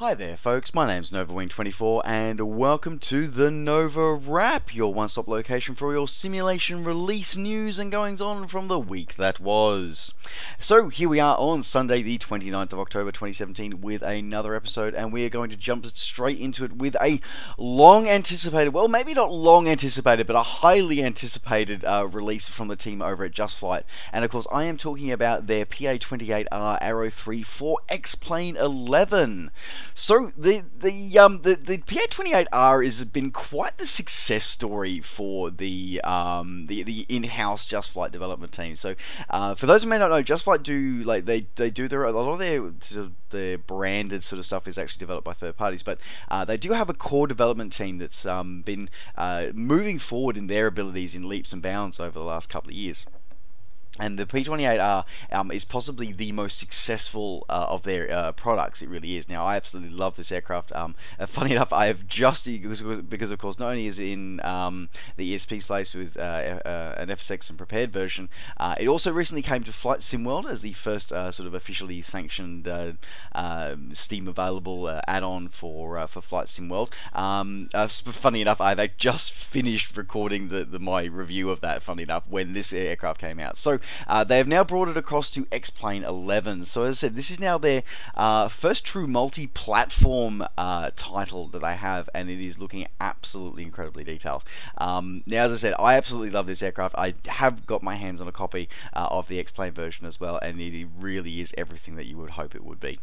Hi there folks, my name's NovaWrap and welcome to the NovaWrap, your one-stop location for your simulation release news and goings on from the week that was. So here we are on Sunday the 29th of October 2017 with another episode, and we are going to jump straight into it with a long anticipated, well maybe not long anticipated, but a highly anticipated release from the team over at Just Flight. And of course I am talking about their PA-28R Arrow 3 for X-Plane 11. So the PA-28R has been quite the success story for the in-house Just Flight development team. So for those who may not know, Just Flight do they do a lot of their branded sort of stuff is actually developed by third parties, but they do have a core development team that's been moving forward in their abilities in leaps and bounds over the last couple of years. And the P28R is possibly the most successful of their products. It really is. Now, I absolutely love this aircraft. Funny enough, I have just, because of course, not only is it in the ESP space with an FSX and prepared version, it also recently came to Flight Sim World as the first sort of officially sanctioned Steam available add-on for Flight Sim World. Funny enough, they just finished recording my review of that, funny enough, when this aircraft came out. So they have now brought it across to X-Plane 11. So as I said, this is now their first true multi-platform title that they have, and it is looking absolutely incredibly detailed. Now, as I said, I absolutely love this aircraft. I have got my hands on a copy of the X-Plane version as well, and it really is everything that you would hope it would be.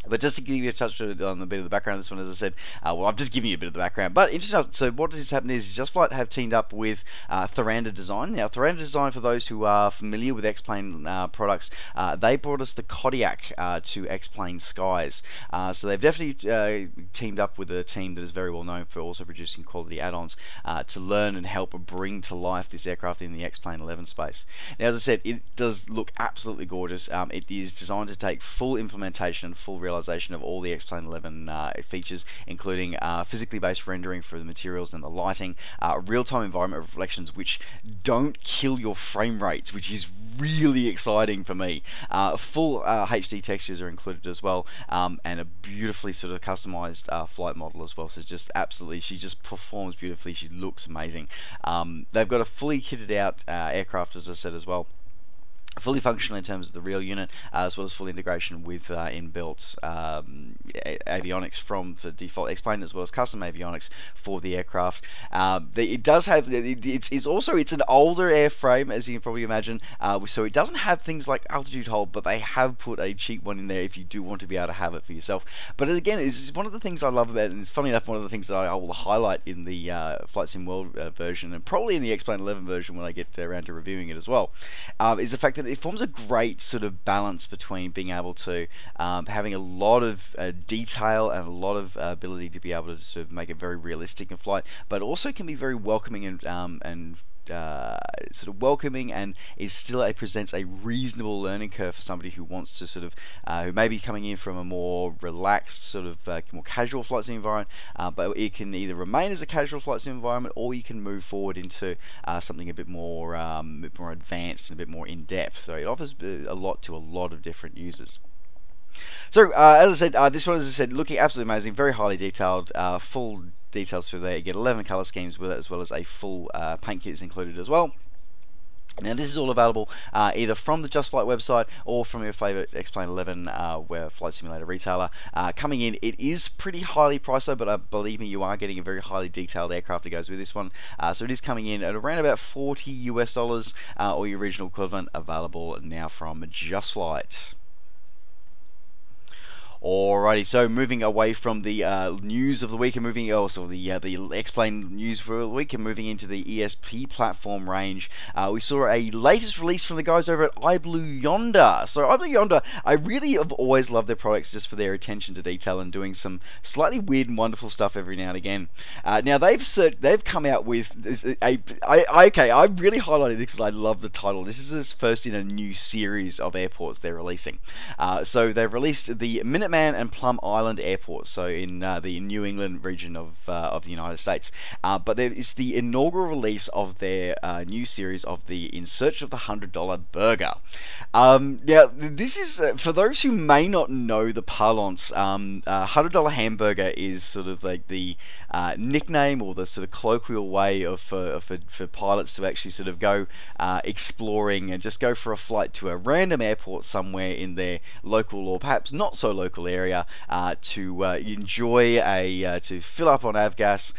But just to give you a touch on a bit of the background of this one, as I said, well, I'm just giving you a bit of the background. But interesting, so what has happened is Just Flight have teamed up with Thoranda Design. Now, Thoranda Design, for those who are familiar with X-Plane products, they brought us the Kodiak to X-Plane Skies. So they've definitely teamed up with a team that is very well known for also producing quality add-ons to learn and help bring to life this aircraft in the X-Plane 11 space. Now, as I said, it does look absolutely gorgeous. It is designed to take full implementation and full realization of all the X-Plane 11 features, including physically based rendering for the materials and the lighting, real-time environment reflections which don't kill your frame rates, which is really exciting for me. Full HD textures are included as well, and a beautifully sort of customized flight model as well. So just absolutely, she just performs beautifully. She looks amazing. They've got a fully kitted out aircraft, as I said as well. Fully functional in terms of the real unit, as well as full integration with inbuilt avionics from the default X-Plane, as well as custom avionics for the aircraft. It does have, it's an older airframe, as you can probably imagine, so it doesn't have things like altitude hold, but they have put a cheap one in there if you do want to be able to have it for yourself. But again, it's one of the things I love about it, and it's funny enough, one of the things that I will highlight in the Flight Sim World version, and probably in the X-Plane 11 version when I get around to reviewing it as well, is the fact that it forms a great sort of balance between being able to having a lot of detail and a lot of ability to be able to sort of make it very realistic in flight, but also can be very welcoming and sort of welcoming, and presents a reasonable learning curve for somebody who wants to sort of who may be coming in from a more relaxed sort of more casual flight sim environment, but it can either remain as a casual flight sim environment, or you can move forward into something a bit more advanced and a bit more in depth. So it offers a lot to a lot of different users. So as I said, this one, as I said, looking absolutely amazing, very highly detailed, full details through there. You get 11 color schemes with it, as well as a full paint kit is included as well. Now, this is all available either from the Just Flight website or from your favourite X-Plane 11 flight simulator retailer. Coming in, it is pretty highly priced though, but believe me, you are getting a very highly detailed aircraft that goes with this one. So it is coming in at around about $40 US, or your original equivalent, available now from Just Flight. Alrighty, so moving away from the news of the week and moving also the X-Plane news for the week and moving into the ESP platform range, we saw a latest release from the guys over at iBlue Yonder. So iBlue Yonder, I really have always loved their products just for their attention to detail and doing some slightly weird and wonderful stuff every now and again. Now they've come out with I really highlighted this because I love the title. This is first in a new series of airports they're releasing. So they've released the Minuteman Minuteman and Plum Island airports, so in the New England region of the United States. But there is the inaugural release of their new series of the In Search of the $100 Burger. Now, this is for those who may not know the parlance. $100 hamburger is sort of like the nickname or the sort of colloquial way of for pilots to actually sort of go exploring and just go for a flight to a random airport somewhere in their local or perhaps not so local area to enjoy to fill up on avgas,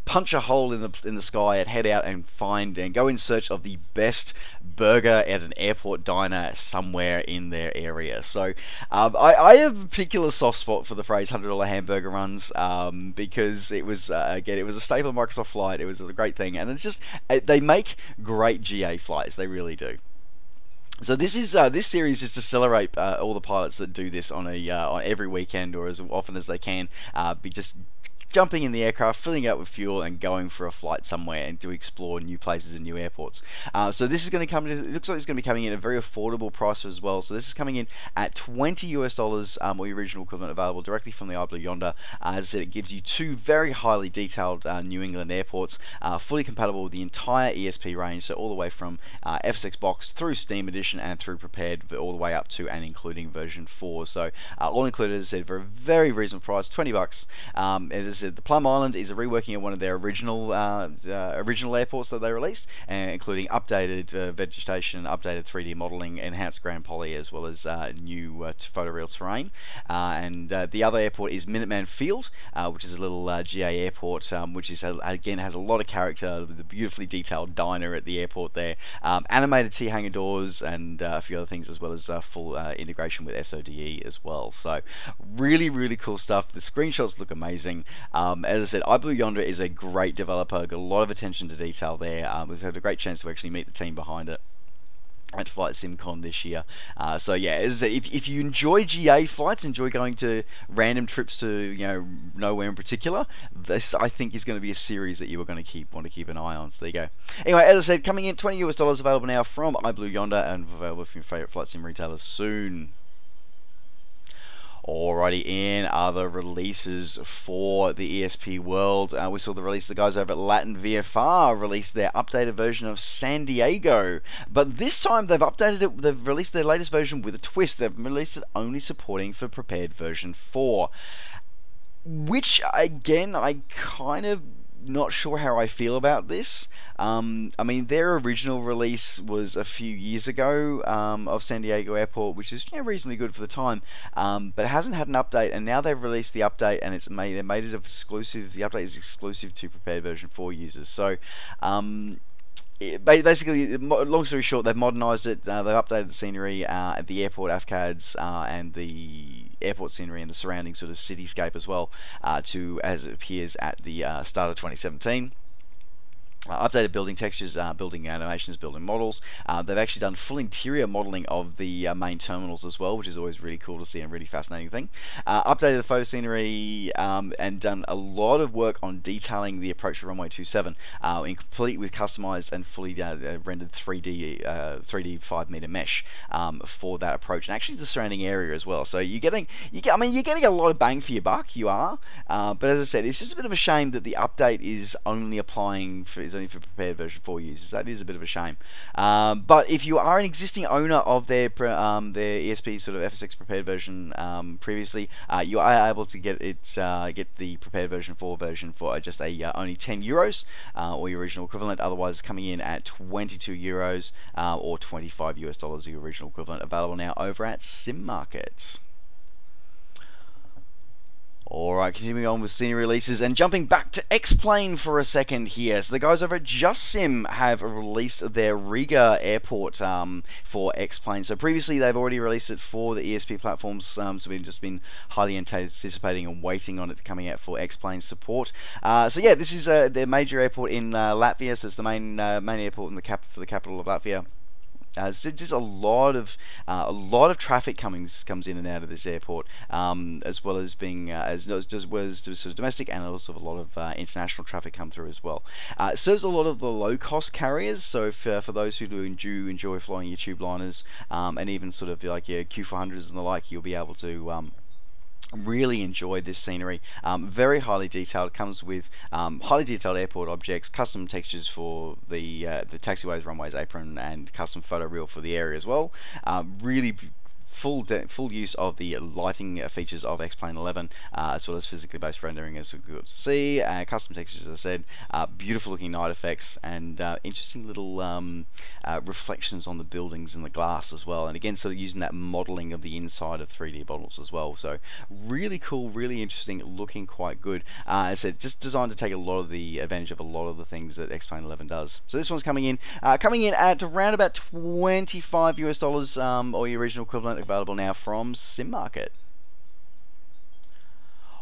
punch a hole in the sky and head out and find and go in search of the best burger at an airport diner somewhere in their area. So I have a particular soft spot for the phrase $100 hamburger runs because it was again, it was a staple of Microsoft Flight. It was a great thing, and it's just they make great GA flights. They really do. So this series is to celebrate all the pilots that do this on every weekend or as often as they can. Be just jumping in the aircraft, filling it up with fuel, and going for a flight somewhere and to explore new places and new airports. So this is going to come. It looks like it's going to be coming in at a very affordable price as well. So this is coming in at $20 US, or the original equivalent, available directly from the iBlue Yonder. As I said, it gives you two very highly detailed New England airports, fully compatible with the entire ESP range. So all the way from F6 Box through Steam Edition and through Prepared, all the way up to and including version 4. So all included, as I said, for a very reasonable price, $20. As I said, the Plum Island is a reworking of one of their original airports that they released, including updated vegetation, updated 3D modeling, enhanced ground poly, as well as new photoreal terrain. And the other airport is Minuteman Field, which is a little GA airport, which is again has a lot of character. The beautifully detailed diner at the airport there, animated T-hanger doors, and a few other things, as well as full integration with SODE as well. So really cool stuff. The screenshots look amazing. As I said, iBlue Yonder is a great developer, got a lot of attention to detail there. We've had a great chance to actually meet the team behind it at Flight SimCon this year. So yeah, as I said, if you enjoy GA flights, enjoy going to random trips to nowhere in particular, this I think is going to be a series that you are going to want to keep an eye on. So there you go. Anyway, as I said, coming in $20 US, available now from iBlue Yonder and available from your favourite flight sim retailers soon. Alrighty, in other releases for the ESP world, we saw the release. The guys over at Latin VFR released their updated version of San Diego, but this time they've updated it. They've released their latest version with a twist. They've released it only supporting for Prepared version 4, which again, I kind of not sure how I feel about this. I mean, their original release was a few years ago of San Diego Airport, which is reasonably good for the time, but it hasn't had an update, and now they've released the update, and they made it exclusive. The update is exclusive to Prepared version 4 users. So basically, long story short, they've modernised it. They've updated the scenery at the airport AFCADs and the airport scenery and the surrounding sort of cityscape as well, to as it appears at the start of 2017. Updated building textures, building animations, building models. They've actually done full interior modeling of the main terminals as well, which is always really cool to see and really fascinating thing. Updated the photo scenery and done a lot of work on detailing the approach to runway 27, complete with customized and fully rendered 3D 5-meter mesh for that approach, and actually the surrounding area as well. So you're getting a lot of bang for your buck. You are, but as I said, it's just a bit of a shame that the update is only applying for only for Prepared version 4 users. That is a bit of a shame. But if you are an existing owner of their ESP sort of FSX Prepared version previously, you are able to get the Prepared version 4 version for just only €10, or your original equivalent. Otherwise, coming in at €22 or $25 US, your original equivalent. Available now over at Sim Market. Alright, continuing on with senior releases and jumping back to X-Plane for a second here. So the guys over at Just Sim have released their Riga Airport for X-Plane. So previously they've already released it for the ESP platforms, so we've just been highly anticipating and waiting on it coming out for X-Plane support. So yeah, this is their major airport in Latvia, so it's the main airport in for the capital of Latvia. So there's a lot of traffic comes in and out of this airport, as well as being sort of domestic, and also a lot of international traffic come through as well. It serves a lot of the low-cost carriers. So for those who do enjoy flying your tube liners, and even sort of like your Q400s and the like, you'll be able to Really enjoyed this scenery. Very highly detailed. Comes with highly detailed airport objects, custom textures for the taxiways, runways, apron, and custom photo reel for the area as well. Really full use of the lighting features of X-Plane 11, as well as physically based rendering, as we could see. Custom textures, as I said, beautiful looking night effects, and interesting little reflections on the buildings and the glass as well. And again, sort of using that modeling of the inside of 3D models as well. So really cool, really interesting, looking quite good. As I said, just designed to take a lot of the advantage of a lot of the things that X-Plane 11 does. So this one's coming in at around about $25 US, or your original equivalent, available now from Sim Market.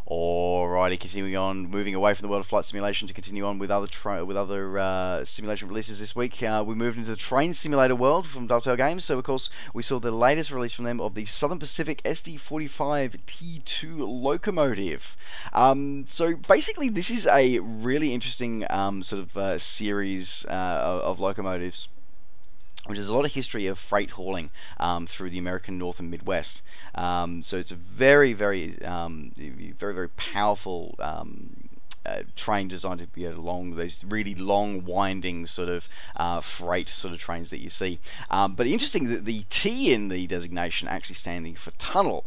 Alrighty, continuing on, moving away from the world of flight simulation to continue on with other simulation releases this week. We moved into the train simulator world from Dovetail Games. So of course we saw the latest release from them of the Southern Pacific SD45 T2 locomotive. So basically this is a really interesting series of locomotives, which has a lot of history of freight hauling through the American North and Midwest. So it's a very, very powerful train designed to be along those really long, winding sort of freight sort of trains that you see. But interesting that the T in the designation actually standing for tunnel,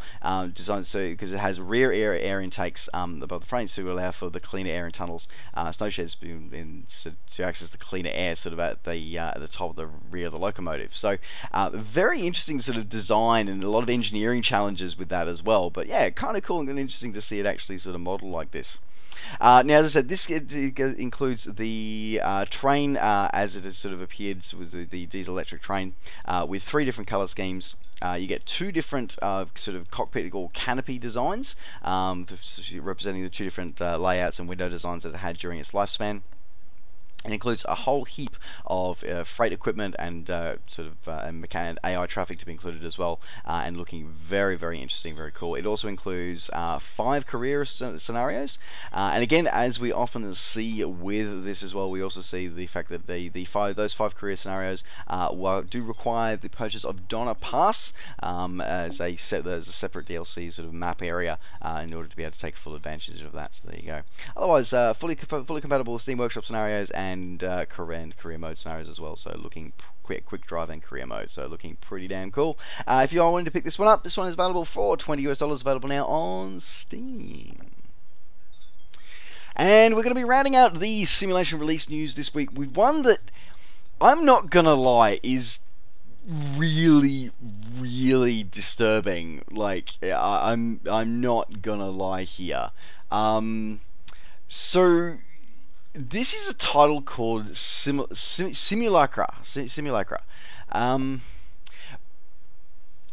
designed so because it has rear air intakes above the frame to allow for the cleaner air in tunnels, snow sheds to access the cleaner air sort of at the top of the rear of the locomotive. So very interesting sort of design and a lot of engineering challenges with that as well. But yeah, kind of cool and interesting to see it actually sort of model like this. Now, as I said, this includes the train as it has sort of appeared with the diesel-electric train, with 3 different color schemes. You get 2 different sort of cockpit or canopy designs, representing the 2 different layouts and window designs that it had during its lifespan. It includes a whole heap of freight equipment and and AI traffic to be included as well, and looking very, very interesting, very cool. It also includes 5 career scenarios, and again, as we often see with this as well, we also see the fact that those 5 career scenarios do require the purchase of Donner Pass as a separate DLC sort of map area in order to be able to take full advantage of that. So there you go. Otherwise, fully compatible with Steam Workshop scenarios and career mode scenarios as well. So looking quick drive and career mode. So looking pretty damn cool. If you all wanted to pick this one up, this one is available for $20 US, available now on Steam. And we're going to be rounding out the simulation release news this week with one that I'm not gonna lie is really, really disturbing. Like I'm not gonna lie here. So this is a title called Simulacra.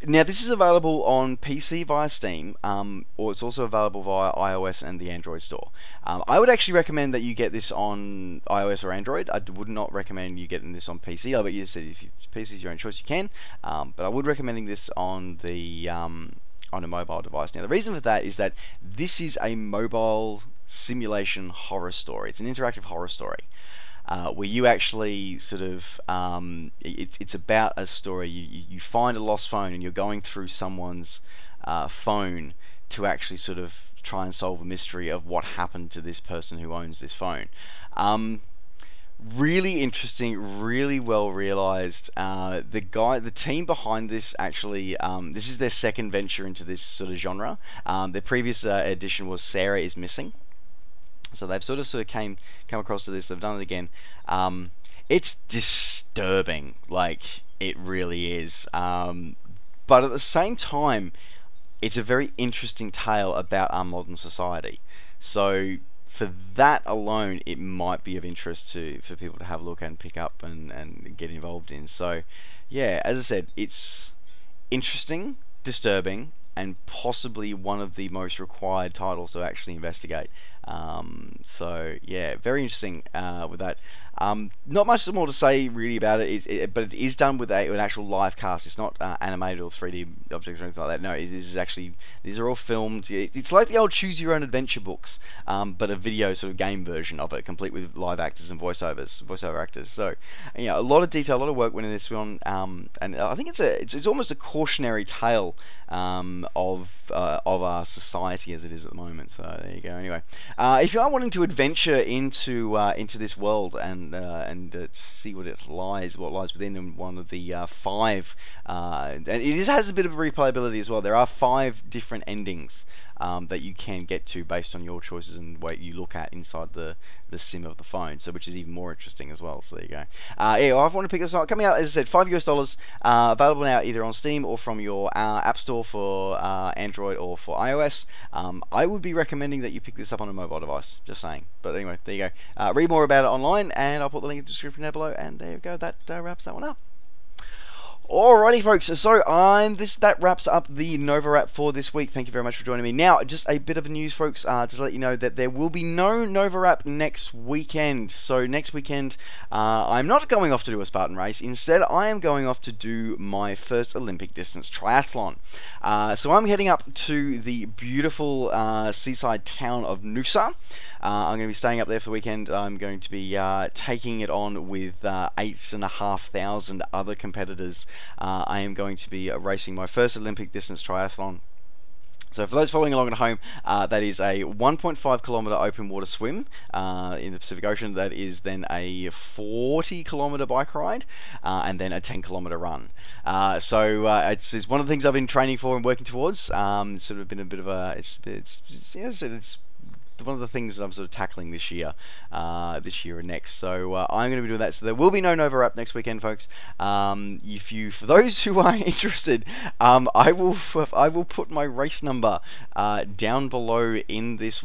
Now, this is available on PC via Steam, or it's also available via iOS and the Android store. I would actually recommend that you get this on iOS or Android. I would not recommend you getting this on PC. But you said if PC is your own choice, you can. But I would recommend this on a mobile device. Now, the reason for that is that this is a mobile simulation horror story. It's an interactive horror story where you actually sort of it's about a story. You find a lost phone and you're going through someone's phone to actually sort of try and solve a mystery of what happened to this person who owns this phone. Really interesting, really well realized. The team behind this actually, this is their second venture into this sort of genre. Their previous edition was Sarah is Missing. So they've sort of come across to this. They've done it again. It's disturbing, like it really is. But at the same time, it's a very interesting tale about our modern society. So for that alone, it might be of interest for people to have a look and pick up and get involved in. So yeah, as I said, it's interesting, disturbing, and possibly one of the most required titles to actually investigate. So yeah, very interesting with that. Not much more to say really about it, but it is done with an actual live cast. It's not animated or 3D objects or anything like that. No, these are all filmed. It's like the old Choose Your Own Adventure books, but a video sort of game version of it, complete with live actors and voiceover actors. So a lot of detail, a lot of work went in this one, and I think it's almost a cautionary tale of our society as it is at the moment. So there you go. Anyway, if you are wanting to adventure into this world and see what lies within one of the 5, and it has a bit of replayability as well. There are 5 different endings that you can get to based on your choices and what you look at inside the sim of the phone, so which is even more interesting as well. So there you go. Yeah, I want to pick this up. Coming out, as I said, $5 US, available now either on Steam or from your App Store for Android or for iOS. I would be recommending that you pick this up on a mobile device, just saying. But anyway, there you go. Read more about it online, and I'll put the link in the description down below, and there you go. That wraps that one up. Alrighty, folks, so that wraps up the NovaWrap for this week. Thank you very much for joining me. Now, just a bit of news, folks, to let you know that there will be no NovaWrap next weekend. So next weekend, I'm not going off to do a Spartan race. Instead, I am going off to do my first Olympic distance triathlon. So I'm heading up to the beautiful seaside town of Noosa. I'm going to be staying up there for the weekend. I'm going to be taking it on with 8,500 other competitors. I am going to be racing my first Olympic distance triathlon. So for those following along at home, that is a 1.5 kilometer open water swim in the Pacific Ocean. That is then a 40 kilometer bike ride, and then a 10 kilometer run. So it's one of the things I've been training for and working towards. It's sort of been a bit of a it's one of the things that I'm sort of tackling this year and next. So I'm going to be doing that. So there will be no NovaWrap next weekend, folks. For those who are interested, I will put my race number down below in this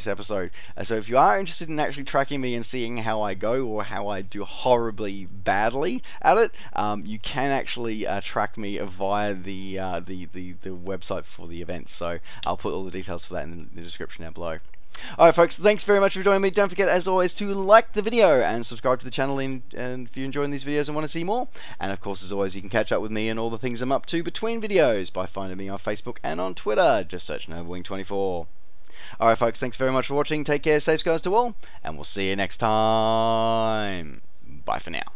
episode. So if you are interested in actually tracking me and seeing how I go or how I do horribly badly at it, you can actually track me via the website for the event. So I'll put all the details for that in the description down below. Alright, folks, thanks very much for joining me. Don't forget, as always, to like the video and subscribe to the channel and if you're enjoying these videos and want to see more. And of course, as always, you can catch up with me and all the things I'm up to between videos by finding me on Facebook and on Twitter. Just search NovaWing24. Alright, folks, thanks very much for watching. Take care, safe skies to all, and we'll see you next time. Bye for now.